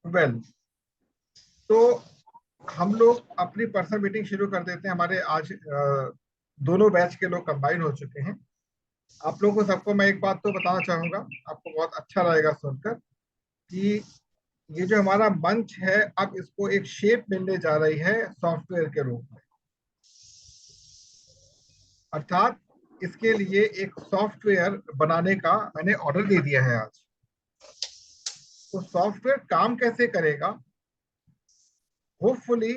Well, तो हम लोग अपनी पर्सनल मीटिंग शुरू कर देते हैं। हमारे आज दोनों बैच के लोग कंबाइन हो चुके हैं। आप लोगों को सबको मैं एक बात तो बताना चाहूंगा, आपको बहुत अच्छा रहेगा सुनकर, कि ये जो हमारा मंच है, अब इसको एक शेप मिलने जा रही है सॉफ्टवेयर के रूप में। अर्थात इसके लिए एक सॉफ्टवेयर बनाने का मैंने ऑर्डर दे दिया है आज। तो सॉफ्टवेयर काम कैसे करेगा, होपफुली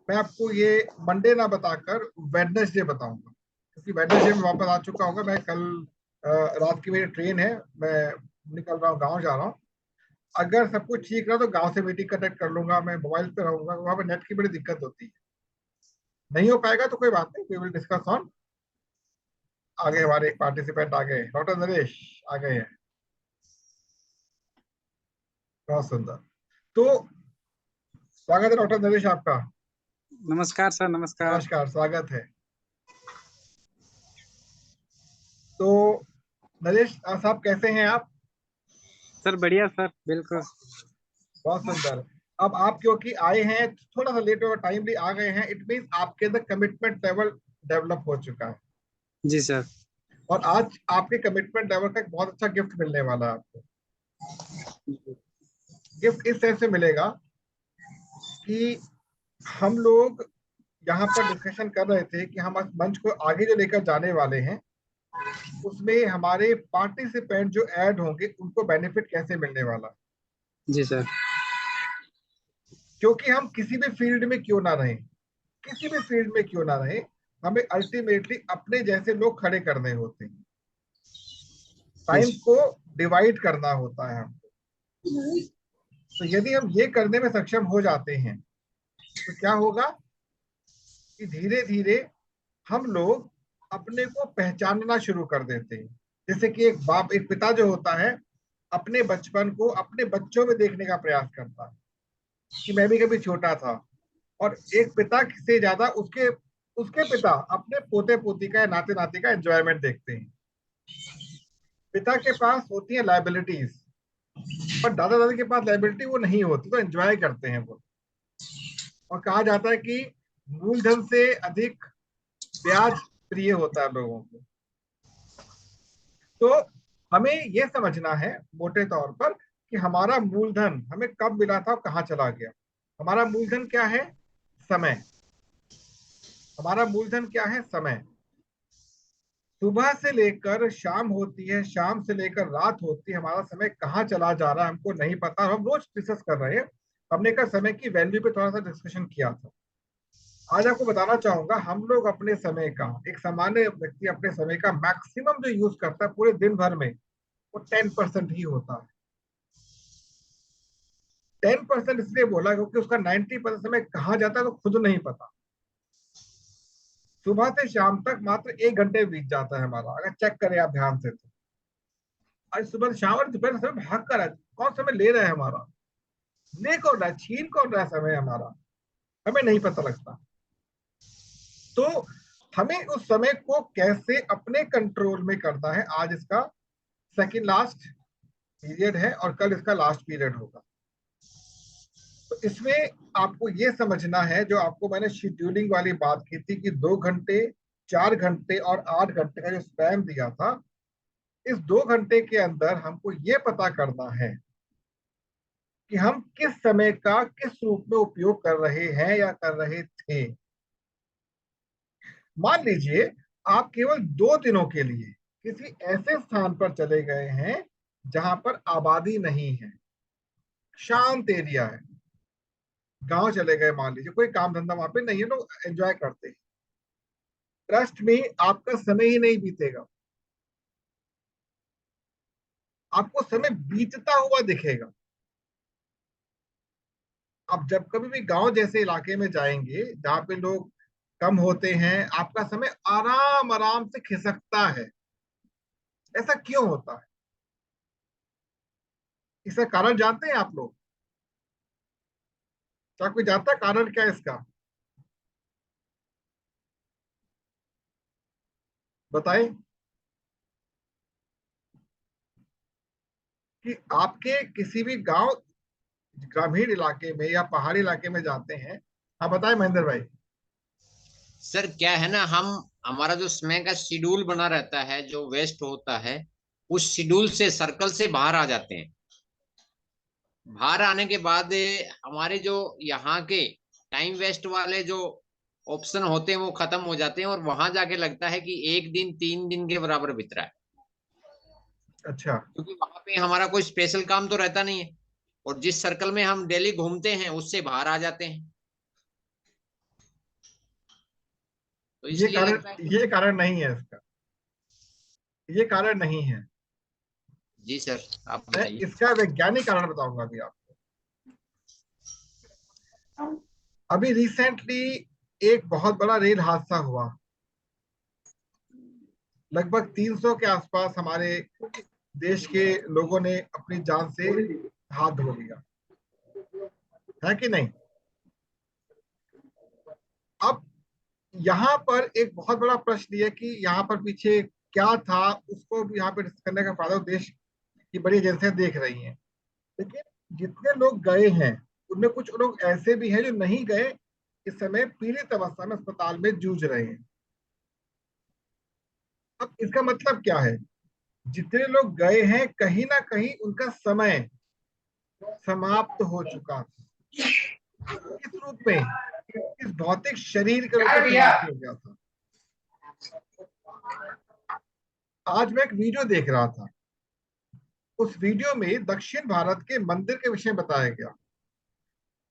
मैं आपको ये मंडे ना बताकर वेडनेसडे बताऊंगा, क्योंकि वेडनेसडे में वापस आ चुका होगा। मैं कल रात की मेरी ट्रेन है, मैं निकल रहा हूँ, गांव जा रहा हूँ। अगर सब कुछ ठीक रहा तो गांव से मीटिंग कनेक्ट कर लूंगा। मैं मोबाइल पे रहूंगा, वहां पे नेट की बड़ी दिक्कत होती है। नहीं हो पाएगा तो कोई बात नहीं, वी विल डिस्कस ऑन। आगे हमारे एक पार्टिसिपेंट आ गए, डॉक्टर नरेश आ गए हैं, बहुत सुंदर। तो स्वागत है डॉक्टर नरेश आपका। नमस्कार सर, नमस्कार। नमस्कार, स्वागत है। तो नरेश साहब कैसे हैं आप? सर बढ़िया सर, बिल्कुल। बहुत सुंदर। अब आप क्योंकि आए हैं थोड़ा सा लेट और टाइमली आ गए हैं, इट मीन आपके अंदर कमिटमेंट लेवल डेवलप हो चुका है। जी सर। और आज आपके कमिटमेंट लेवल का एक बहुत अच्छा गिफ्ट मिलने वाला है आपको। गिफ्ट इस तरह से मिलेगा कि हम लोग यहाँ पर डिस्कशन कर रहे थे कि हम इस मंच को आगे जो लेकर जाने वाले हैं, उसमें हमारे पार्टिसिपेंट जो ऐड होंगे उनको बेनिफिट कैसे मिलने वाला है। जी सर। क्योंकि हम किसी भी फील्ड में क्यों ना रहें, किसी भी फील्ड में क्यों ना रहे, हमें अल्टीमेटली अपने जैसे लोग खड़े करने होते हैं। टाइम जी को डिवाइड करना होता है हमको। तो यदि हम ये करने में सक्षम हो जाते हैं तो क्या होगा कि धीरे धीरे हम लोग अपने को पहचानना शुरू कर देते हैं। जैसे कि एक बाप, एक पिता जो होता है, अपने बचपन को अपने बच्चों में देखने का प्रयास करता है कि मैं भी कभी छोटा था। और एक पिता से ज्यादा उसके उसके पिता अपने पोते पोती का या नाते नाती का एंजॉयमेंट देखते हैं। पिता के पास होती है लाइबिलिटीज, पर दादा दादी के पास लाइबिलिटी वो नहीं होती, तो एंजॉय करते हैं वो। और कहा जाता है कि मूलधन से अधिक ब्याज प्रिय होता है लोगों को। तो हमें यह समझना है मोटे तौर पर कि हमारा मूलधन हमें कब मिला था और कहाँ चला गया। हमारा मूलधन क्या है? समय। हमारा मूलधन क्या है? समय। सुबह से लेकर शाम होती है, शाम से लेकर रात होती है, हमारा समय कहाँ चला जा रहा है हमको नहीं पता। हम रोज डिस्कस कर रहे हैं। हमने कल समय की वैल्यू पे थोड़ा सा डिस्कशन किया था। आज आपको बताना चाहूंगा, हम लोग अपने समय का, एक सामान्य व्यक्ति अपने समय का मैक्सिमम जो यूज करता है पूरे दिन भर में, वो 10% ही होता है। 10% इसलिए बोला क्योंकि उसका 90% समय कहाँ जाता है तो खुद नहीं पता। सुबह से शाम तक मात्र 1 घंटे बीत जाता है हमारा, अगर चेक करें आप ध्यान से तो। आज सुबह से शाम और दोपहर समय भाग कर है, कौन समय ले रहा है हमारा? ले कौन रहा है, छीन कौन रहा है समय हमारा? हमें नहीं पता लगता। तो हमें उस समय को कैसे अपने कंट्रोल में करना है, आज इसका सेकंड लास्ट पीरियड है और कल इसका लास्ट पीरियड होगा। तो इसमें आपको ये समझना है, जो आपको मैंने शेड्यूलिंग वाली बात की थी कि 2 घंटे, 4 घंटे और 8 घंटे का जो स्पैम दिया था, इस 2 घंटे के अंदर हमको ये पता करना है कि हम किस समय का किस रूप में उपयोग कर रहे हैं या कर रहे थे। मान लीजिए आप केवल 2 दिनों के लिए किसी ऐसे स्थान पर चले गए हैं जहां पर आबादी नहीं है, शांत एरिया है, गांव चले गए, मान लीजिए कोई काम धंधा वहां पे नहीं है, लोग एंजॉय करते हैं। ट्रस्ट में आपका समय ही नहीं बीतेगा, आपको समय बीतता हुआ दिखेगा। आप जब कभी भी गांव जैसे इलाके में जाएंगे जहाँ पे लोग कम होते हैं, आपका समय आराम आराम से खिसकता है। ऐसा क्यों होता है? इसका कारण जानते हैं आप लोग? क्या कोई जानता है कारण क्या है इसका? बताएं। कि आपके किसी भी गांव ग्रामीण इलाके में या पहाड़ी इलाके में जाते हैं। हाँ बताएं महेंद्र भाई। सर क्या है ना, हम हमारा जो समय का शेड्यूल बना रहता है, जो वेस्ट होता है, उस शेड्यूल से, सर्कल से बाहर आ जाते हैं। बाहर आने के बाद हमारे जो यहाँ के टाइम वेस्ट वाले जो ऑप्शन होते हैं वो खत्म हो जाते हैं, और वहां जाके लगता है कि एक दिन 3 दिन के बराबर बीत रहा है। अच्छा। क्योंकि वहां पे हमारा कोई स्पेशल काम तो रहता नहीं है, और जिस सर्कल में हम डेली घूमते हैं उससे बाहर आ जाते हैं, तो ये इसलिए कारण लगता है। ये कारण नहीं है इसका, ये कारण नहीं है। जी सर, आप मैं बताइए। इसका वैज्ञानिक कारण बताऊंगा अभी आपको। अभी रिसेंटली एक बहुत बड़ा रेल हादसा हुआ। लगभग 300 के आसपास हमारे देश के लोगों ने अपनी जान से हाथ धो लिया, है कि नहीं। अब यहाँ पर एक बहुत बड़ा प्रश्न ये कि यहाँ पर पीछे क्या था, उसको भी यहाँ पे डिस्कस करने का फायदा देश की बड़ी एजेंसियां देख रही हैं। लेकिन जितने लोग गए हैं उनमें कुछ लोग ऐसे भी हैं जो नहीं गए, इस समय पीड़ित अवस्था में अस्पताल में जूझ रहे हैं। अब इसका मतलब क्या है, जितने लोग गए हैं कहीं ना कहीं उनका समय समाप्त हो चुका था। किस रूप में, इस भौतिक शरीर के रूप में समाप्त हो गया था। आज मैं एक वीडियो देख रहा था, उस वीडियो में दक्षिण भारत के मंदिर के विषय में बताया गया।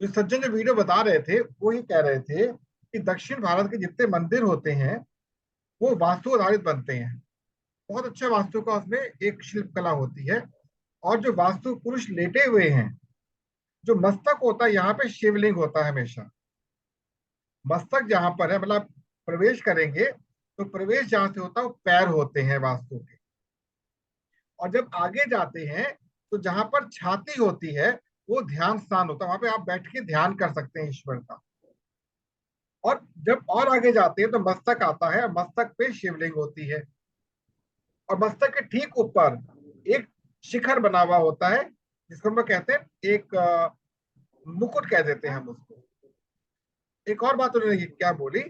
जो सज्जन जो वीडियो बता रहे थे वो ये कह रहे थे कि दक्षिण भारत के जितने मंदिर होते हैं वो वास्तु आधारित बनते हैं। बहुत अच्छा वास्तु का उसमें एक शिल्प कला होती है। और जो वास्तु पुरुष लेटे हुए हैं, जो मस्तक होता है यहाँ पे शिवलिंग होता है हमेशा। मस्तक जहां पर है, मतलब प्रवेश करेंगे तो प्रवेश जहां से होता है वो पैर होते हैं वास्तु के। और जब आगे जाते हैं तो जहां पर छाती होती है वो ध्यान स्थान होता है, वहां पे आप बैठ के ध्यान कर सकते हैं ईश्वर का। और जब और आगे जाते हैं तो मस्तक आता है, मस्तक पे शिवलिंग होती है। और मस्तक के ठीक ऊपर एक शिखर बना हुआ होता है, जिसको हम लोग कहते हैं एक मुकुट कह देते हैं हम उसको। एक और बात उन्होंने क्या बोली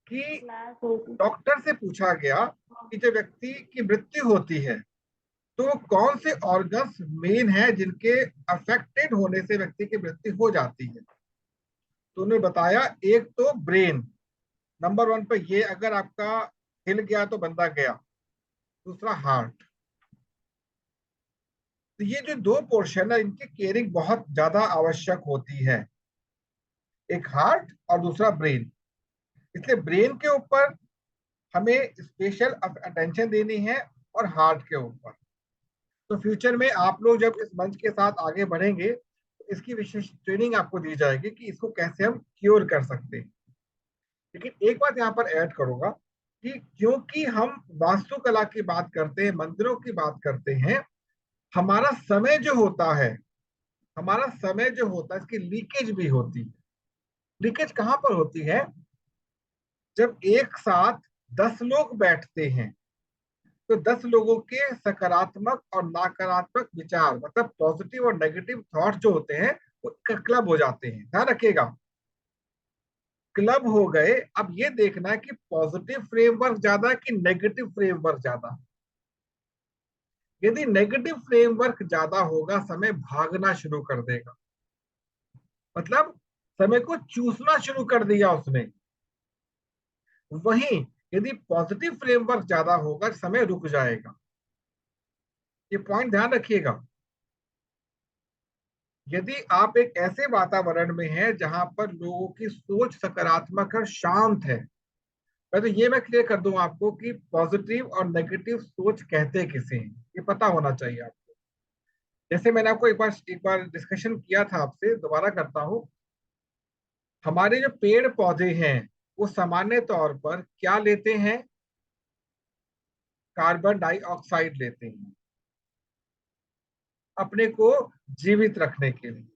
कि डॉक्टर से पूछा गया कि जब व्यक्ति की मृत्यु होती है तो वो कौन से ऑर्गन्स मेन है जिनके अफेक्टेड होने से व्यक्ति की मृत्यु हो जाती है। तो उन्होंने बताया एक तो ब्रेन नंबर 1 पे, ये अगर आपका हिल गया तो बंदा गया। दूसरा हार्ट। तो ये जो दो पोर्शन है इनकी केयरिंग बहुत ज्यादा आवश्यक होती है, एक हार्ट और दूसरा ब्रेन। इसलिए ब्रेन के ऊपर हमें स्पेशल अटेंशन देनी है और हार्ट के ऊपर। तो फ्यूचर में आप लोग जब इस मंच के साथ आगे बढ़ेंगे तो इसकी विशेष ट्रेनिंग आपको दी जाएगी कि इसको कैसे हम क्योर कर सकते हैं। लेकिन एक बात यहाँ पर ऐड करूंगा कि क्योंकि हम वास्तुकला की बात करते हैं, मंदिरों की बात करते हैं, हमारा समय जो होता है, हमारा समय जो होता है इसकी लीकेज भी होती है। लीकेज कहां पर होती है, जब एक साथ 10 लोग बैठते हैं तो 10 लोगों के सकारात्मक और नकारात्मक विचार, मतलब पॉजिटिव और नेगेटिव थॉट जो होते हैं वो क्लब हो जाते हैं। ध्यान रखिएगा, क्लब हो गए। अब ये देखना है कि पॉजिटिव फ्रेमवर्क ज्यादा है कि नेगेटिव फ्रेमवर्क ज्यादा। यदि नेगेटिव फ्रेमवर्क ज्यादा होगा समय भागना शुरू कर देगा, मतलब समय को चूसना शुरू कर दिया उसने। वहीं यदि पॉजिटिव फ्रेमवर्क ज्यादा होगा समय रुक जाएगा। ये पॉइंट ध्यान रखिएगा। यदि आप एक ऐसे वातावरण में हैं जहां पर लोगों की सोच सकारात्मक और शांत है, तो ये मैं क्लियर कर दूं आपको कि पॉजिटिव और नेगेटिव सोच कहते किसे हैं, ये पता होना चाहिए आपको। जैसे मैंने आपको एक बार डिस्कशन किया था, आपसे दोबारा करता हूं। हमारे जो पेड़ पौधे हैं वो सामान्य तौर पर क्या लेते हैं, कार्बन डाइऑक्साइड लेते हैं अपने को जीवित रखने के लिए।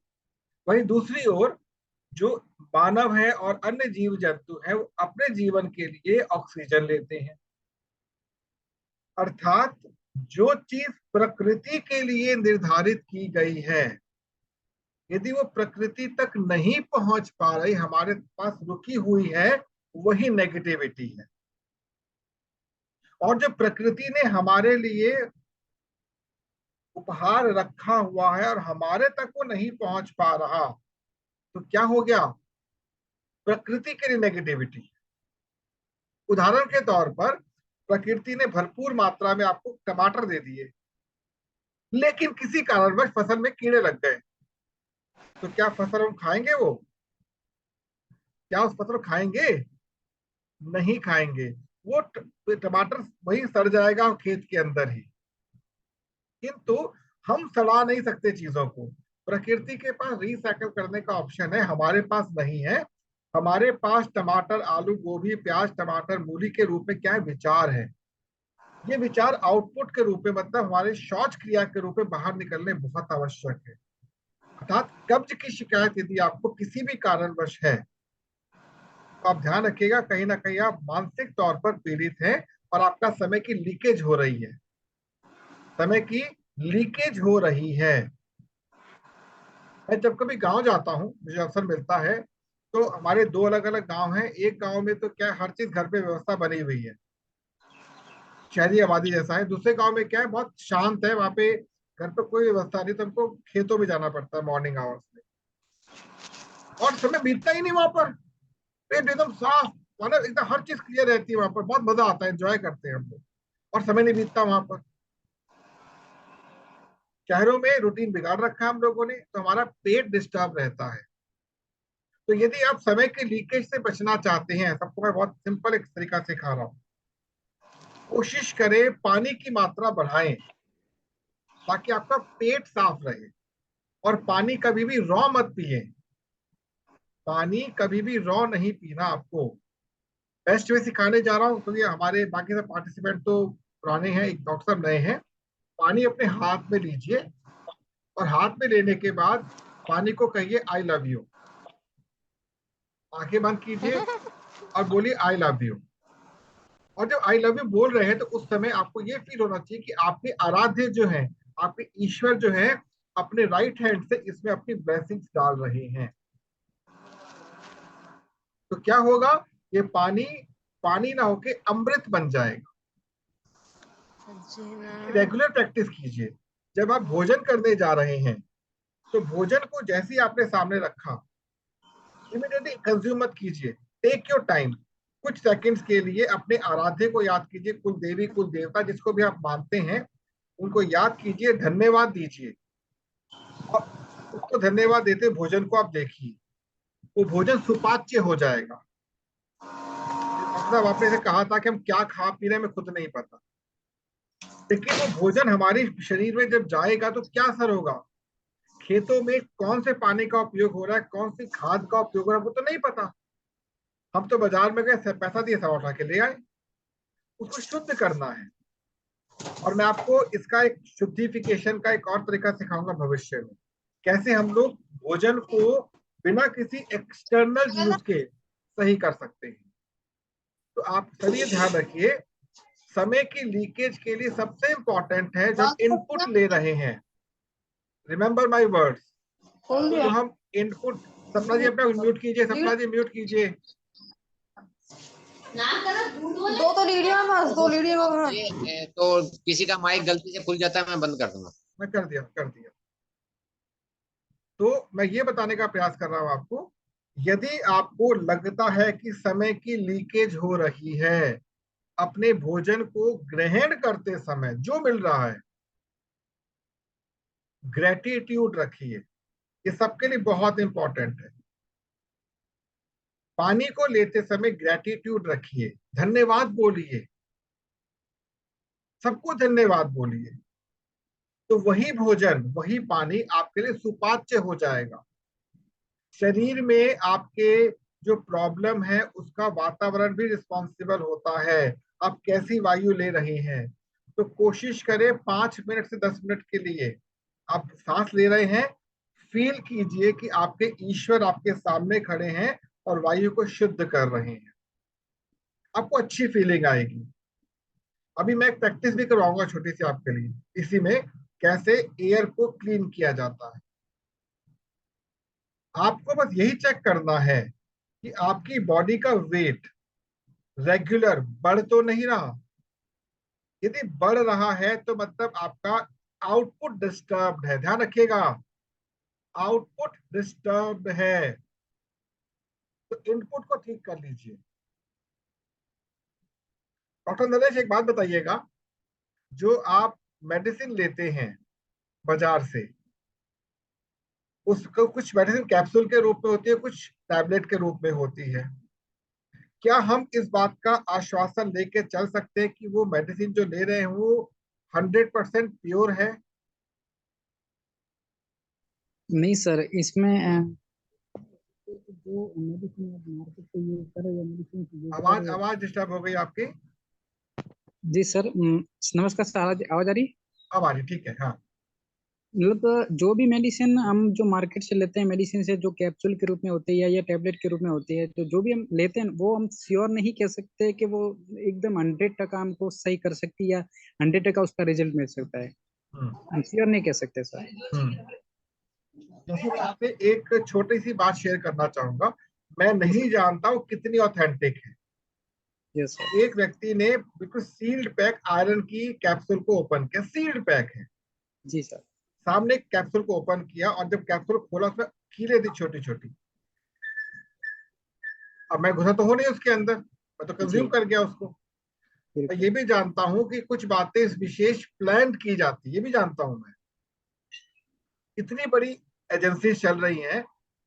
वहीं दूसरी ओर जो मानव है और अन्य जीव जंतु है वो अपने जीवन के लिए ऑक्सीजन लेते हैं। अर्थात जो चीज प्रकृति के लिए निर्धारित की गई है यदि वो प्रकृति तक नहीं पहुंच पा रही, हमारे पास रुकी हुई है, वही नेगेटिविटी है। और जो प्रकृति ने हमारे लिए उपहार रखा हुआ है और हमारे तक वो नहीं पहुंच पा रहा, तो क्या हो गया? प्रकृति के लिए नेगेटिविटी। उदाहरण के तौर पर, प्रकृति ने भरपूर मात्रा में आपको टमाटर दे दिए, लेकिन किसी कारणवश फसल में कीड़े लग गए, तो क्या फसल हम खाएंगे? वो क्या उस फसल को खाएंगे? नहीं खाएंगे। वो टमाटर वही सड़ जाएगा खेत के अंदर ही। किंतु हम सड़ा नहीं सकते चीजों को। प्रकृति के पास रिसाइकल करने का ऑप्शन है, हमारे पास नहीं है। हमारे पास टमाटर, आलू, गोभी, प्याज, टमाटर, मूली के रूप में क्या है? विचार है। ये विचार आउटपुट के रूप में, मतलब हमारे शौच क्रिया के रूप में बाहर निकलने बहुत आवश्यक है। अर्थात कब्ज की शिकायत यदि आपको किसी भी कारणवश है, तो आप ध्यान रखिएगा, कहीं ना कहीं आप मानसिक तौर पर पीड़ित हैं और आपका समय की लीकेज हो रही है। समय की लीकेज हो रही है। मैं जब कभी गांव जाता हूं, मुझे अवसर मिलता है, तो हमारे दो अलग अलग गांव हैं। एक गांव में तो क्या है, हर चीज घर पे व्यवस्था बनी हुई है, शहरी आबादी जैसा है। दूसरे गांव में क्या है, बहुत शांत है, वहां पे घर पे कोई व्यवस्था नहीं, तो हमको खेतों में जाना पड़ता है मॉर्निंग आवर्स में, और समय बीतता ही नहीं वहां पर। पेट एकदम साफ, मतलब एकदम हर चीज क्लियर रहती है वहां पर, बहुत मजा आता है, एंजॉय करते हैं हम लोग, और समय नहीं बीतता वहां पर। शहरों में रूटीन बिगाड़ रखा है हम लोगों ने, तो हमारा पेट डिस्टर्ब रहता है। तो यदि आप समय के लीकेज से बचना चाहते हैं, सबको मैं बहुत सिंपल एक तरीका सिखा रहा हूँ। कोशिश करें पानी की मात्रा बढ़ाएं, ताकि आपका पेट साफ रहे। और पानी कभी भी रॉ मत पिए। पानी कभी भी रॉ नहीं पीना आपको। बेस्ट वे सिखाने जा रहा हूँ, क्योंकि हमारे बाकी सब पार्टिसिपेंट तो पुराने हैं, एक डॉक्टर साहब नए हैं। पानी अपने हाथ में लीजिए, और हाथ में लेने के बाद पानी को कहिए आई लव यू। आंखें बंद कीजिए और बोलिए आई लव यू। और जब आई लव यू बोल रहे हैं, तो उस समय आपको ये फील होना चाहिए कि आपके आराध्य जो है, आपके ईश्वर जो है, अपने राइट हैंड से इसमें अपनी ब्लेसिंग्स डाल रहे हैं। तो क्या होगा? ये पानी पानी ना होके अमृत बन जाएगा। रेगुलर प्रैक्टिस कीजिए। जब आप भोजन करने जा रहे हैं, तो भोजन को जैसे ही आपने सामने रखा, इमीडिएटली कंज्यूम मत कीजिए। Take your time. कुछ सेकंड्स के लिए अपने आराध्य को याद कीजिए, कुल देवी कुल देवता जिसको भी आप मानते हैं, उनको याद कीजिए, धन्यवाद दीजिए। और उसको धन्यवाद देते भोजन को आप देखिए, वो भोजन सुपाच्य हो जाएगा। डॉक्टर साहब, आपने से कहा था कि हम क्या खा पी रहे हैं, हमें खुद नहीं पता, लेकिन वो भोजन हमारे शरीर में जब जाएगा तो क्या असर होगा? खेतों में कौन से पानी का उपयोग हो रहा है, कौन सी खाद का उपयोग हो रहा है, वो तो नहीं पता। हम तो बाजार में गए, पैसा दिए, सब उठा के ले आए। उसको शुद्ध करना है। और मैं आपको इसका एक शुद्धिफिकेशन का एक और तरीका सिखाऊंगा भविष्य में, कैसे हम लोग भोजन को बिना किसी एक्सटर्नल यूज के सही कर सकते हैं। तो आप सभी ध्यान रखिए, समय की लीकेज के लिए सबसे इंपॉर्टेंट है, जब इनपुट ले रहे हैं, रिमेंबर माय वर्ड्स, तो हम इनपुट, सपना जी अपना म्यूट कीजिए, सपना जी म्यूट कीजिए। दो लीडियो तो किसी का माइक गलती से खुल जाता है, मैं बंद कर दूंगा। मैं कर दिया। तो मैं ये बताने का प्रयास कर रहा हूं आपको, यदि आपको लगता है कि समय की लीकेज हो रही है, अपने भोजन को ग्रहण करते समय जो मिल रहा है, ग्रेटिट्यूड रखिए। ये सबके लिए बहुत इंपॉर्टेंट है। पानी को लेते समय ग्रेटिट्यूड रखिए, धन्यवाद बोलिए, सबको धन्यवाद बोलिए। तो वही भोजन, वही पानी आपके लिए सुपाच्य हो जाएगा। शरीर में आपके जो प्रॉब्लम है, उसका वातावरण भी रिस्पॉन्सिबल होता है, आप कैसी वायु ले रहे हैं। तो कोशिश करें 5 मिनट से 10 मिनट के लिए आप सांस ले रहे हैं, फील कीजिए कि आपके ईश्वर आपके सामने खड़े हैं और वायु को शुद्ध कर रहे हैं। आपको अच्छी फीलिंग आएगी। अभी मैं एक प्रैक्टिस भी करवाऊंगा छोटी सी आपके लिए, इसी में कैसे एयर को क्लीन किया जाता है। आपको बस यही चेक करना है कि आपकी बॉडी का वेट रेगुलर बढ़ तो नहीं रहा। यदि बढ़ रहा है तो मतलब आपका आउटपुट डिस्टर्ब्ड है, ध्यान रखिएगा, आउटपुट डिस्टर्ब्ड है, तो इनपुट को ठीक कर लीजिए। डॉक्टर नरेश एक बात बताइएगा, जो आप मेडिसिन लेते हैं बाजार से, उसको कुछ मेडिसिन कैप्सूल के रूप में होती है, कुछ टैबलेट के रूप में होती है, क्या हम इस बात का आश्वासन लेके चल सकते हैं कि वो मेडिसिन जो ले रहे हैं वो 100% प्योर है? नहीं सर, इसमें जो मेडिसिन आप मार्केट से यूज कर रहे हो, मेडिसिन यूज कर आवाज रहे हो। आवाज डिस्टर्ब हो गई आपकी। जी सर, नमस्कार सर, आवाज आवाज आ रही? अब आ रही, ठीक है, हाँ। मतलब जो भी मेडिसिन हम जो मार्केट से लेते हैं, मेडिसिन से जो कैप्सूल के रूप में होती है या टैबलेट के रूप में होती है, तो जो भी हम लेते हैं वो हम श्योर नहीं कह सकते कि वो एकदम 100% हमको सही कर सकती है या 100% उसका रिजल्ट मिल सकता है। हम्म हम श्योर नहीं कह सकते सर। हम्म जैसे मैं आपसे एक छोटी सी बात शेयर करना चाहूंगा, मैं नहीं जानता वो कितनी ऑथेंटिक है। Yes sir. एक व्यक्ति ने बिल्कुल सील्ड पैक आयरन की कैप्सूल को ओपन किया, सील्ड पैक है, जी सर। सामने कैप्सूल को ओपन किया और जब कैप्सूल खोला उसमें कीड़े थी छोटी छोटी। अब मैं घुसा तो हो नहीं उसके अंदर, मैं तो कंज्यूम जी कर गया उसको। मैं बिल्कुल। ये भी जानता हूं कि कुछ बातें इस विशेष प्लान की जाती है, ये भी जानता हूं मैं। इतनी बड़ी एजेंसी चल रही हैं,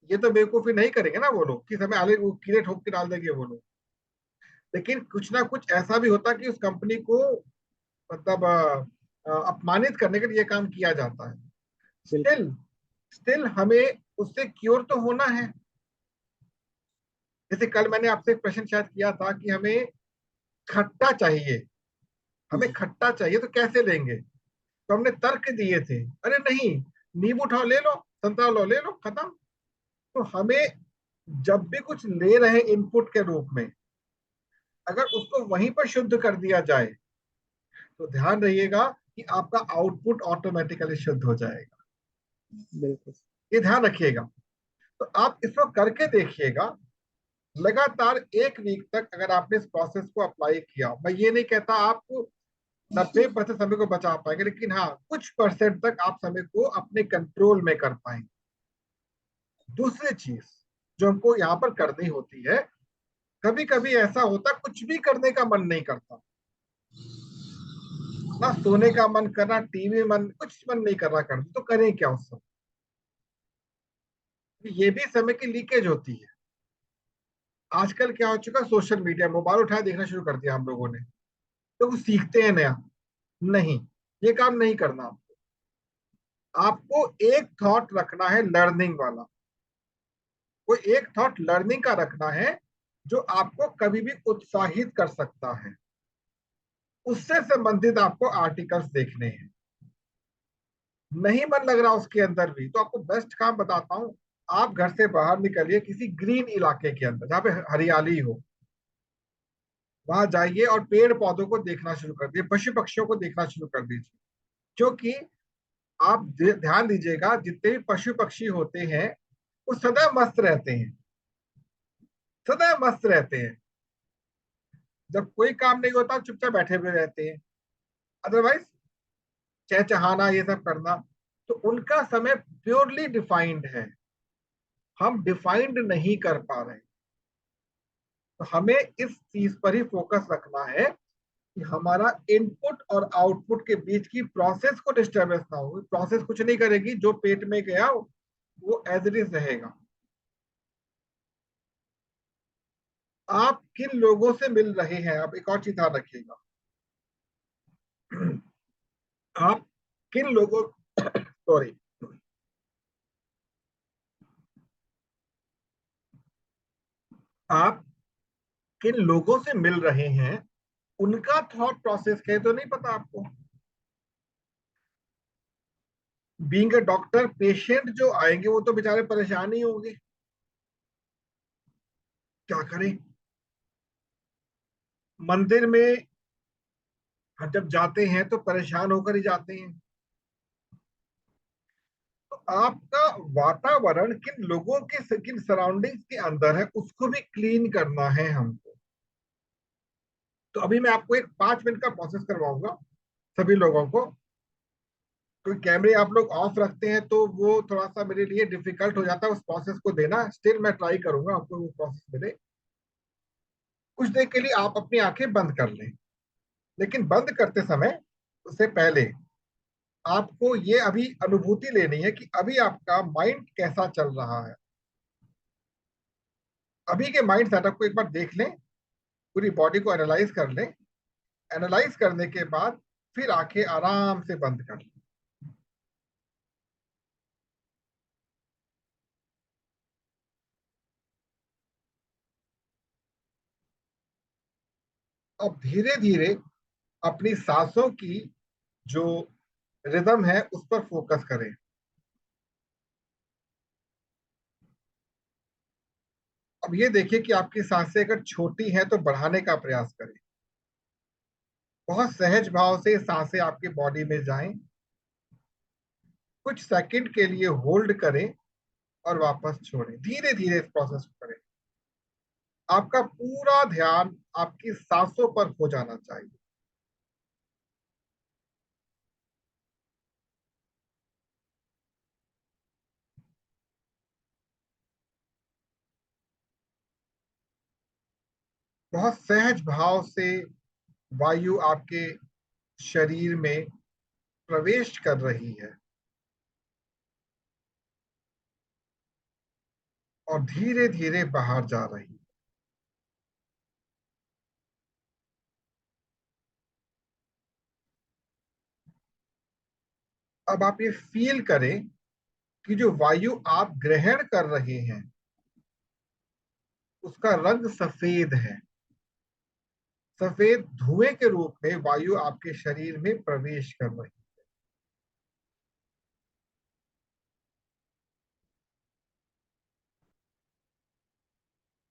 ये तो बेवकूफी नहीं करेंगे ना वो लोग कि हमें आले वो कीड़े ठोक के डाल देंगे वो लोग। लेकिन कुछ ना कुछ ऐसा भी होता कि उस कंपनी को मतलब अपमानित करने के लिए ये काम किया जाता है। बिल्कुल। स्टिल स्टिल हमें उससे क्योर तो होना है। जैसे कल मैंने आपसे एक प्रश्न शायद किया था कि हमें खट्टा चाहिए, हमें जी खट्टा चाहिए तो कैसे लेंगे, तो हमने तर्क दिए थे, अरे नहीं, नींबू उठाओ ले लो, संतरा लो ले लो, खत्म। तो हमें जब भी कुछ ले रहे इनपुट के रूप में, अगर उसको वहीं पर शुद्ध कर दिया जाए तो ध्यान रहिएगा कि आपका आउटपुट ऑटोमेटिकली शुद्ध हो जाएगा। बिल्कुल। ये ध्यान रखिएगा। तो आप इसको करके देखिएगा, लगातार 1 वीक तक अगर आपने इस प्रोसेस को अप्लाई किया, मैं ये नहीं कहता आप 90% समय को बचा पाएंगे, लेकिन हाँ कुछ परसेंट तक आप समय को अपने कंट्रोल में कर पाएंगे। दूसरी चीज जो हमको यहाँ पर करनी होती है, कभी कभी ऐसा होता कुछ भी करने का मन नहीं करता, ना सोने का मन करना, टीवी मन, कुछ मन नहीं कर रहा, कर तो करें क्या उस समय? ये भी समय की लीकेज होती है। आजकल क्या हो चुका, सोशल मीडिया, मोबाइल उठाया देखना शुरू कर दिया हम लोगों ने, तो कुछ सीखते हैं नया? नहीं, ये काम नहीं करना। आपको एक थॉट रखना है लर्निंग वाला, कोई एक थॉट लर्निंग का रखना है जो आपको कभी भी उत्साहित कर सकता है, उससे संबंधित आपको आर्टिकल्स देखने हैं। नहीं मन लग रहा उसके अंदर भी, तो आपको बेस्ट काम बताता हूं, आप घर से बाहर निकलिए किसी ग्रीन इलाके के अंदर जहाँ पे हरियाली हो, वहां जाइए और पेड़ पौधों को देखना शुरू कर दिए, पशु पक्षियों को देखना शुरू कर दीजिए। क्योंकि आप ध्यान दीजिएगा, जितने भी पशु पक्षी होते हैं वो सदैव मस्त रहते हैं, सदैव मस्त रहते हैं। जब कोई काम नहीं होता चुपचाप बैठे हुए रहते हैं, अदरवाइज चहचहाना ये सब करना, तो उनका समय प्योरली डिफाइंड है, हम डिफाइंड नहीं कर पा रहे। तो हमें इस चीज पर ही फोकस रखना है कि हमारा इनपुट और आउटपुट के बीच की प्रोसेस को डिस्टर्बेंस ना हो। प्रोसेस कुछ नहीं करेगी, जो पेट में गया वो एज इट इज रहेगा। आप किन लोगों से मिल रहे हैं, आप एक और चीज ध्यान रखिएगा, आप किन लोगों सॉरी आप किन लोगों से मिल रहे हैं, उनका थॉट प्रोसेस क्या है तो नहीं पता आपको। बीइंग अ डॉक्टर, पेशेंट जो आएंगे वो तो बेचारे परेशान ही होंगे, क्या करें। मंदिर में जब जाते हैं तो परेशान होकर ही जाते हैं। तो आपका वातावरण किन लोगों के किन सराउंडिंग्स के अंदर है उसको भी क्लीन करना है हमको। तो अभी मैं आपको एक 5 मिनट का प्रोसेस करवाऊंगा सभी लोगों को। क्योंकि कैमरे आप लोग ऑफ रखते हैं तो वो थोड़ा सा मेरे लिए डिफिकल्ट हो जाता है उस प्रोसेस को देना। स्टिल मैं ट्राई करूंगा आपको वो प्रोसेस मिले। कुछ देर के लिए आप अपनी आंखें बंद कर लें, लेकिन बंद करते समय उससे पहले आपको ये अभी अनुभूति लेनी है कि अभी आपका माइंड कैसा चल रहा है। अभी के माइंड सेटअप को एक बार देख लें, पूरी बॉडी को एनालाइज कर लें। एनालाइज करने के बाद फिर आंखें आराम से बंद कर लें। अब धीरे धीरे अपनी सांसों की जो रिदम है उस पर फोकस करें। अब ये देखिए कि आपकी सांसें अगर छोटी हैं तो बढ़ाने का प्रयास करें। बहुत सहज भाव से सांसें आपकी बॉडी में जाएं, कुछ सेकंड के लिए होल्ड करें और वापस छोड़ें। धीरे धीरे इस प्रोसेस को करें। आपका पूरा ध्यान आपकी सांसों पर हो जाना चाहिए। बहुत सहज भाव से वायु आपके शरीर में प्रवेश कर रही है और धीरे धीरे बाहर जा रही है। अब आप ये फील करें कि जो वायु आप ग्रहण कर रहे हैं उसका रंग सफेद है। सफेद धुएं के रूप में वायु आपके शरीर में प्रवेश कर रही है।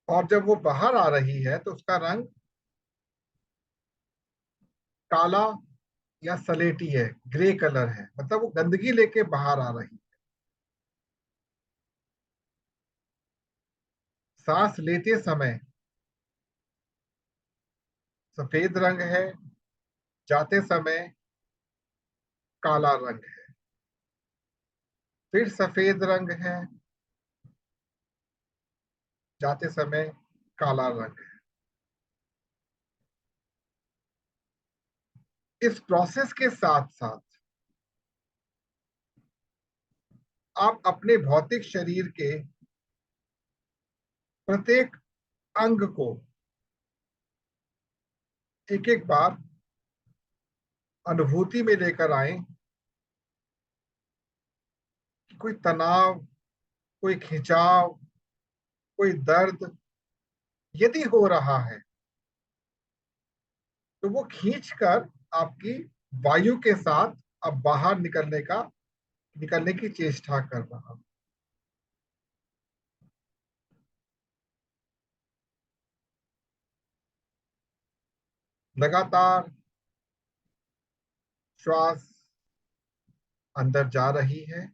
और जब वो बाहर आ रही है तो उसका रंग काला या सलेटी है, ग्रे कलर है, मतलब वो गंदगी लेके बाहर आ रही है। सांस लेते समय सफेद रंग है, जाते समय काला रंग है, फिर सफेद रंग है, जाते समय काला रंग है। इस प्रोसेस के साथ साथ आप अपने भौतिक शरीर के प्रत्येक अंग को एक एक बार अनुभूति में लेकर आए कि कोई तनाव, कोई खिंचाव, कोई दर्द यदि हो रहा है तो वो खींच कर आपकी वायु के साथ अब बाहर निकलने की चेष्टा कर रहा। लगातार श्वास अंदर जा रही है,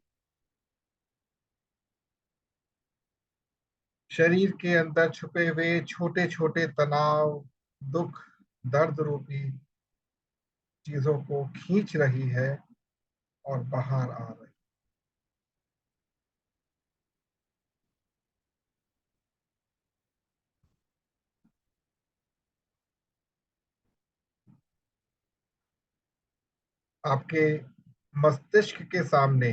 शरीर के अंदर छुपे हुए छोटे छोटे तनाव, दुख, दर्द रूपी चीजों को खींच रही है और बाहर आ रही। आपके मस्तिष्क के सामने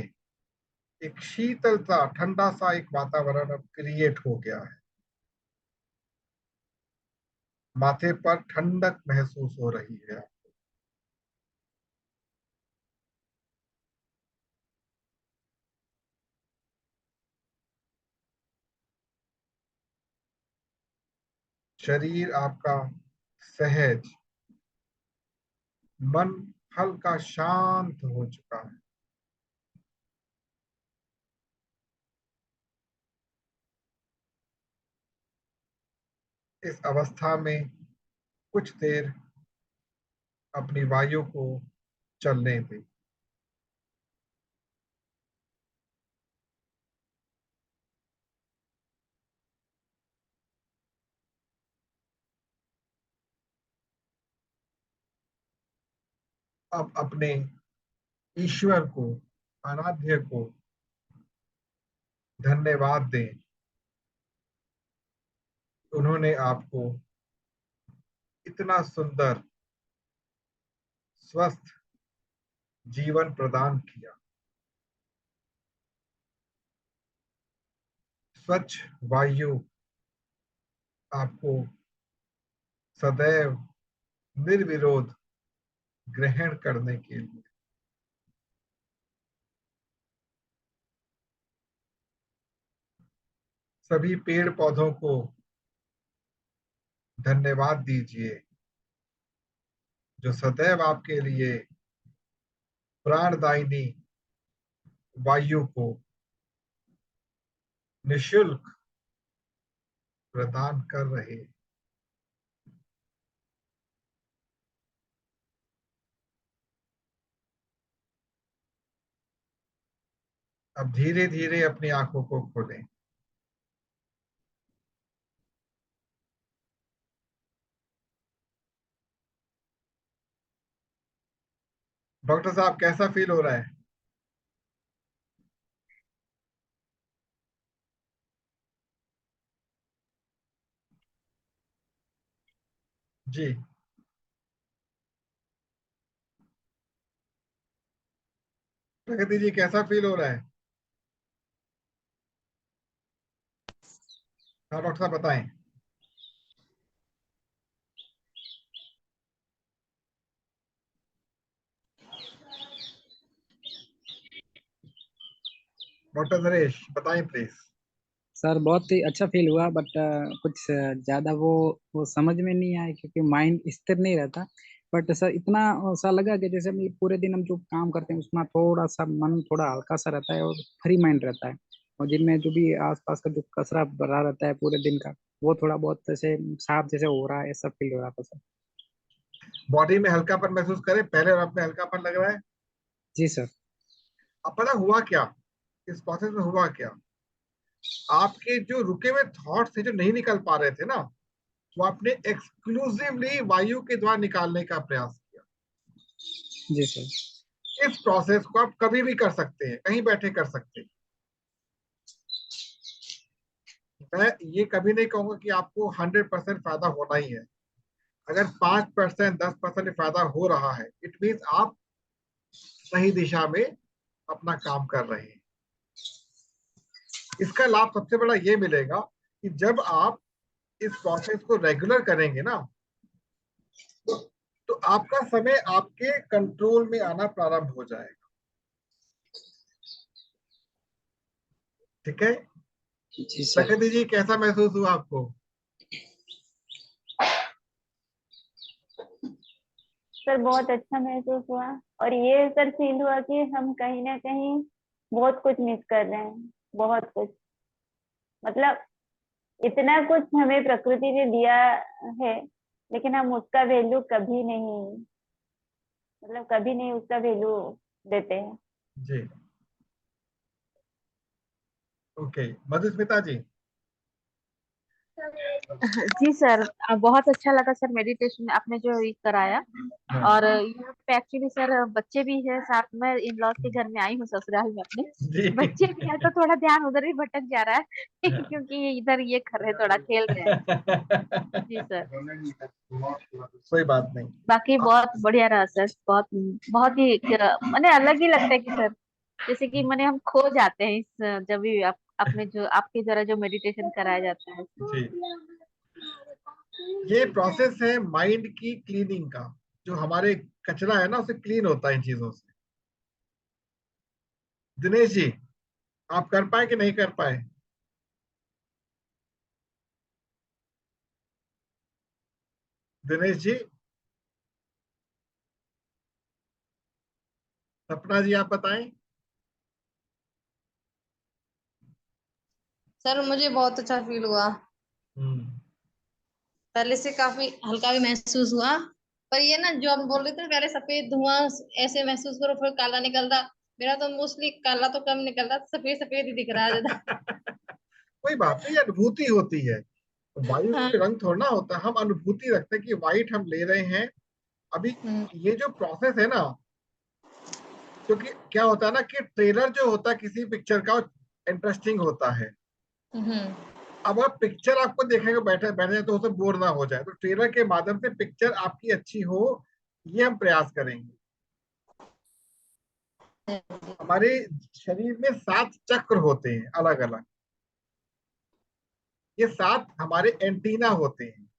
एक शीतल सा, ठंडा सा एक वातावरण अब क्रिएट हो गया है। माथे पर ठंडक महसूस हो रही है। शरीर आपका सहज, मन हल्का शांत हो चुका है। इस अवस्था में कुछ देर अपनी वायु को चलने दें। आप अपने ईश्वर को, आराध्य को धन्यवाद दें। उन्होंने आपको इतना सुंदर स्वस्थ जीवन प्रदान किया, स्वच्छ वायु आपको सदैव निर्विरोध ग्रहण करने के लिए। सभी पेड़ पौधों को धन्यवाद दीजिए जो सदैव आपके लिए प्राणदायिनी वायु को निशुल्क प्रदान कर रहे। अब धीरे धीरे अपनी आंखों को खोलें। डॉक्टर साहब कैसा फील हो रहा है? जी, प्रगति जी कैसा फील हो रहा है? हाँ डॉक्टर साहब बताएं। डॉक्टर नरेश बताएं प्लीज। सर बहुत ही अच्छा फील हुआ, बट कुछ ज्यादा वो समझ में नहीं आया क्योंकि माइंड स्थिर नहीं रहता। बट सर इतना सा लगा कि जैसे हम पूरे दिन हम जो काम करते हैं उसमें थोड़ा सा मन थोड़ा हल्का सा रहता है और फ्री माइंड रहता है। और दिन में जो भी आसपास का जो कचरा भरा रहता है पूरे दिन का, वो थोड़ा बहुत जैसे साफ जैसे हो रहा है, ऐसा फील हो रहा था सर। बॉडी में हल्कापन महसूस करें पहले, और अपने हल्कापन लग रहा है। जी सर। अब पता हुआ क्या इस प्रोसेस में? हुआ क्या, आपके जो रुके हुए थॉट्स थे जो नहीं निकल पा रहे थे ना, वो आपने एक्सक्लूसिवली वायु के द्वारा निकालने का प्रयास किया। जी सर। इस प्रोसेस को आप कभी भी कर सकते हैं, कहीं बैठे कर सकते हैं। मैं ये कभी नहीं कहूंगा कि आपको 100% फायदा होना ही है। अगर 5%, 10% फायदा हो रहा है, इट मीन्स आप सही दिशा में अपना काम कर रहे हैं। इसका लाभ सबसे बड़ा ये मिलेगा कि जब आप इस प्रोसेस को रेगुलर करेंगे ना, तो आपका समय आपके कंट्रोल में आना प्रारंभ हो जाएगा। ठीक है? जी सर। प्रकृति जी कैसा महसूस हुआ आपको? सर बहुत अच्छा महसूस हुआ, और ये सर फील हुआ कि हम कहीं ना कहीं बहुत कुछ मिस कर रहे हैं, बहुत कुछ। मतलब इतना कुछ हमें प्रकृति ने दिया है, लेकिन हम उसका वैल्यू कभी नहीं, मतलब कभी नहीं उसका वैल्यू देते हैं। जी ओके, मधुस्मिता जी। जी सर, बहुत अच्छा लगा सर मेडिटेशन आपने जो ये कराया। हाँ, और यहाँ पे एक्चुअली सर बच्चे भी है साथ में, इन लॉज के घर में आई हूँ ससुराल में अपने। जी बच्चे भी है तो थोड़ा ध्यान उधर ही भटक जा रहा है क्योंकि ये इधर ये कर रहे हैं, थोड़ा खेल रहे हैं। जी सर। कोई बात नहीं। बाकी बहुत बढ़िया रहा सर, बहुत बहुत ही मैंने अलग ही लगता है कि सर जैसे कि मैंने हम खो जाते हैं इस जब भी अपने जो आपके द्वारा जो मेडिटेशन कराया जाता है। जी, ये प्रोसेस है माइंड की क्लीनिंग का। जो हमारे कचरा है ना, उसे क्लीन होता है इन चीजों से। दिनेश जी आप कर पाए कि नहीं कर पाए? दिनेश जी, सपना जी आप बताएं। सर मुझे बहुत अच्छा फील हुआ। हम्म, पहले से काफी हल्का भी महसूस हुआ। पर ये ना जो हम बोल रहे थे पहले सफेद धुआं ऐसे महसूस करो फिर काला निकल रहा। मेरा तो मोस्टली काला तो कम निकल रहा, सफेद सफेद ही दिख रहा है ज्यादा। कोई बात नहीं, अनुभूति होती है। वायु हाँ। कोई रंग थोड़ा ना होता है, हम अनुभूति रखते हैं कि व्हाइट हम ले रहे हैं। अभी हम्म। ये जो प्रोसेस है ना, क्योंकि क्या होता है ना कि ट्रेलर जो होता है किसी पिक्चर का इंटरेस्टिंग होता है। अब आप पिक्चर आपको देखेंगे बैठे बैठे तो उसे बोर ना हो जाए, तो ट्रेलर के माध्यम से पिक्चर आपकी अच्छी हो, ये हम प्रयास करेंगे। हमारे शरीर में 7 चक्र होते हैं अलग अलग, ये 7 हमारे एंटीना होते हैं।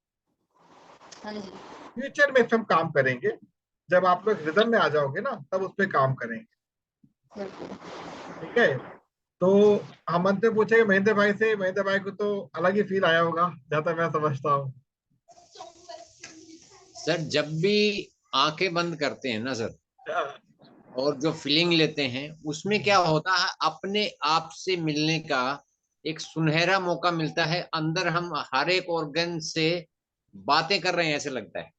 हाँ जी। फ्यूचर में हम काम करेंगे, जब आप लोग रिदम में आ जाओगे ना तब उस पर काम करेंगे, बिल्कुल। ठीक है। तो हमन से पूछेंगे महेंद्र भाई से, महेंद्र भाई को तो अलग ही फील आया होगा जहाँ तक मैं समझता हूँ। सर जब भी आंखें बंद करते हैं ना सर, और जो फीलिंग लेते हैं, उसमें क्या होता है, अपने आप से मिलने का एक सुनहरा मौका मिलता है। अंदर हम हर एक ऑर्गन से बातें कर रहे हैं ऐसे लगता है,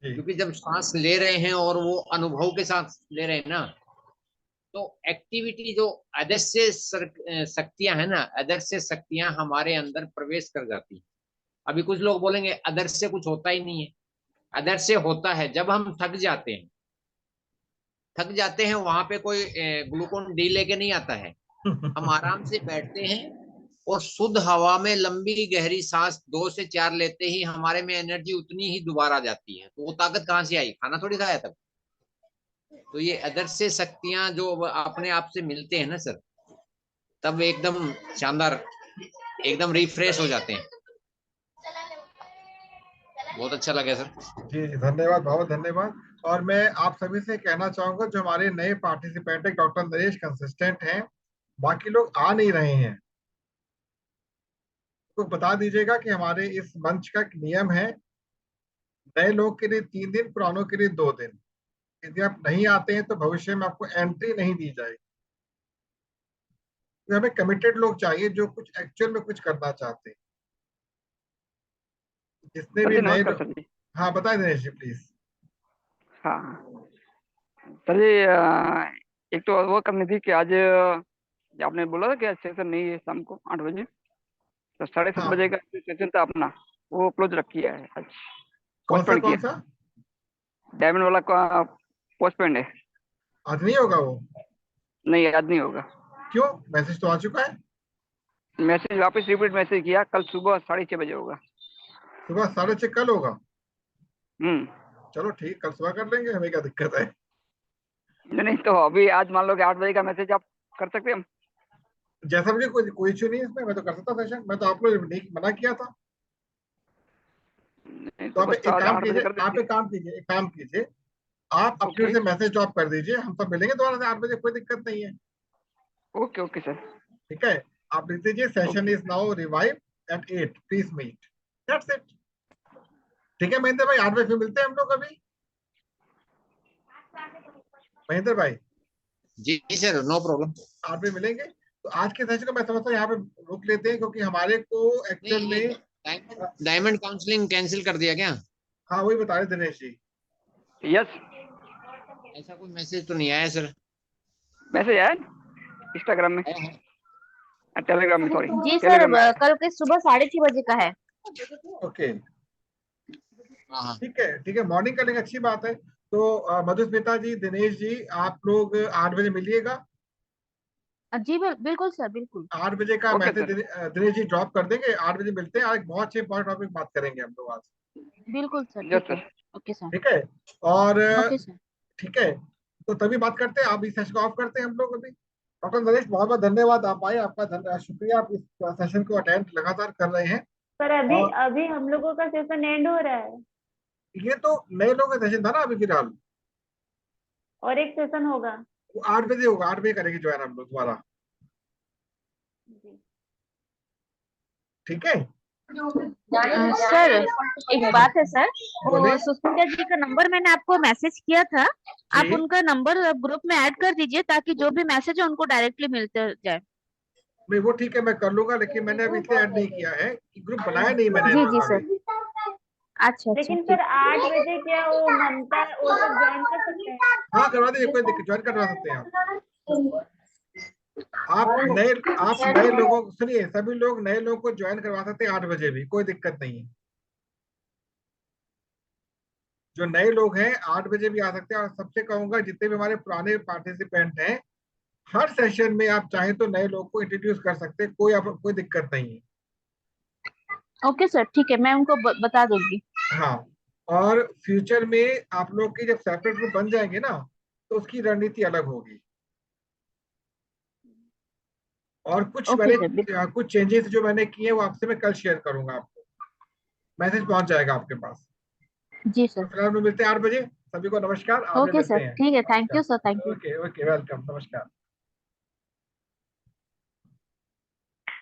जी क्योंकि जब सांस ले रहे हैं और वो अनुभव के साथ ले रहे हैं ना, तो एक्टिविटी जो अदृश्य शक्तियां है ना, अदृश्य शक्तियां हमारे अंदर प्रवेश कर जाती हैं। अभी कुछ लोग बोलेंगे अदृश्य कुछ होता ही नहीं है। अदृश्य होता है जब हम थक जाते हैं, वहां पे कोई ग्लूकोन डी लेके नहीं आता है। हम आराम से बैठते हैं और शुद्ध हवा में लंबी गहरी सांस 2 से 4 लेते ही हमारे में एनर्जी उतनी ही दोबारा आ जाती है। तो वो ताकत कहाँ से आई, खाना थोड़ी खाया तब। तो ये अदृश्य शक्तियां जो अपने आप से मिलते हैं ना सर, तब एकदम शानदार, एकदम रिफ्रेश हो जाते हैं। बहुत अच्छा लगा सर। जी धन्यवाद, बहुत धन्यवाद। और मैं आप सभी से कहना चाहूंगा, जो हमारे नए पार्टिसिपेंट है डॉक्टर नरेश कंसिस्टेंट हैं, बाकी लोग आ नहीं रहे हैं, तो बता दीजिएगा कि हमारे इस मंच का एक नियम है, नए लोगों के लिए 3 दिन, पुरानों के लिए 2 दिन। यदि आप नहीं आते हैं तो भविष्य में आपको एंट्री नहीं दी जाएगी। तो हमें कमिटेड लोग चाहिए जो कुछ एक्चुअल में कुछ करना चाहते हैं। जितने सर भी जी नए नमस्कार लोग, सर जी। हाँ बताएं दिनेश जी प्लीज। हाँ सर जी, एक तो वो करनी थी कि आज आपने बोला था कि आज सेशन नहीं है शाम को 8 बजे, तो 7:30 बजे हाँ का सेशन था अपना, वो क्लोज रख किया है आज, कौन पोस्टपोन किया। सा डायमंड वाला का पोस्टपोन है। आज नहीं होगा वो? नहीं आज नहीं होगा। क्यों? मैसेज तो आ चुका है। मैसेज वापस रिपीट मैसेज किया, कल सुबह 6:30 बजे होगा। सुबह 6:30 कल होगा? हम्म। चलो ठीक, कल सुबह कर लेंगे, हमें क्या दिक्कत है। नहीं तो अभी आज मान लो कि 8 बजे का मैसेज आप कर सकते हैं हम। जैसा मुझे कोई कोई इश्यू नहीं है इसमें, मैं तो कर सकता सेशन, मैं तो आप लोग ने मना किया था। नहीं तो तो आप बस एक आज काम 8 बजे कीजिए, कर आप दीजिए। एक काम कीजिए, आप अपनी ओर ओके से मैसेज ड्रॉप कर दीजिए, हम सब मिलेंगे दोबारा से 8 बजे, कोई दिक्कत नहीं है। Okay okay sir. ठीक है, आप लिख दीजिए session okay is now revive at 8, please meet, that's it. ठीक है महेंद्र भाई, 8 बजे फिर मिलते हैं हम लोग अभी। महेंद्र भाई जी सर, नो प्रॉब्लम। 8 बजे मिलेंगे। तो आज के सेशन को मैं समझता हूँ यहाँ पे रोक लेते हैं, क्योंकि हमारे को नहीं, एक्चुअल ये में डायमंड काउंसलिंग कैंसिल कर दिया क्या? हाँ वही बता रहे दिनेश जी। यस। ऐसा कोई मैसेज तो नहीं आया सर। मैसेज आया इंस्टाग्राम में, आया है? टेलीग्राम में, सॉरी जी सर, टेलीग्राम में आया। कल के सुबह 6:30 बजे का है। ओके हाँ हाँ। ठीक है, मॉर्निंग करने की अच्छी बात है। तो मधुस्मिता जी, दिनेश जी, आप लोग 8 बजे मिलिएगा। जी बिल्कुल सर, बिल्कुल। 8 बजे का okay message sir. Dinesh ji drop कर देंगे, 8 बजे मिलते हैं। आज एक बहुत अच्छे इंपॉर्टेंट टॉपिक बात करेंगे हम लोग आज। बिल्कुल सर, यस ठीक है। सर। Okay sir. ठीक है, और ओके सर। ठीक है, तो तभी बात करते हैं। आप इस सेशन को ऑफ करते हैं हम लोग अभी। डॉक्टर नरेश बहुत बहुत धन्यवाद, आप आए, आपका शुक्रिया, आप इस सेशन को अटेंड लगातार कर रहे हैं। पर अभी और अभी हम लोगों का सेशन एंड हो रहा है ये तो नए लोगों का सेशन था ना अभी फिलहाल, और एक सेशन होगा। वो 8 बजे होगा, 8 बजे करेंगे ज्वाइन हम लोग दोबारा। जी ठीक है, सर एक बात है सर, वो बोले सुष्मिता जी का नंबर मैंने आपको मैसेज किया था, आप जी। उनका नंबर ग्रुप में ऐड कर दीजिए ताकि जो भी मैसेज है उनको डायरेक्टली मिलते जाए। नहीं वो ठीक है, मैं कर लूंगा, लेकिन मैंने अभी इसलिए ऐड नहीं किया है कि ग्रुप बनाया नहीं मैंने इन जी जी लोगों सर। ने। अच्छा अच्छा, लेकिन ठीक। सर 8 बजे क्या वो ममता वो सब ज्वाइन कर सकते हैं? हाँ करवा दीजिए, कोई दिक्कत, ज्वाइन करवा सकते हैं आप। आप नए लोगों, सुनिए, सभी लोग नए लोगों को ज्वाइन करवा सकते हैं 8 बजे भी, कोई दिक्कत नहीं है। जो नए लोग हैं 8 बजे भी आ सकते हैं, और सबसे कहूंगा जितने भी हमारे पुराने पार्टिसिपेंट हैं, हर सेशन में आप चाहें तो नए लोग को इंट्रोड्यूस कर सकते हैं, कोई दिक्कत नहीं है। ओके सर, ठीक है, मैं उनको बता दूंगी। हाँ, और फ्यूचर में आप लोग की जब सेपरेट ग्रुप बन जाएंगे ना, तो उसकी रणनीति अलग होगी। और कुछ ओके मैंने सर, कुछ चेंजेस जो मैंने किए वो आपसे मैं कल शेयर करूंगा, आपको मैसेज पहुंच जाएगा आपके पास। जी तो सर। फिलहाल में मिलते हैं 8 बजे। सभी को नमस्कार, 8 बजे ओके मिलते सर, हैं। ठीक है, थैंक यू सर, थैंक नमस्कार। यू। ओके ओके, वेलकम, नमस्कार।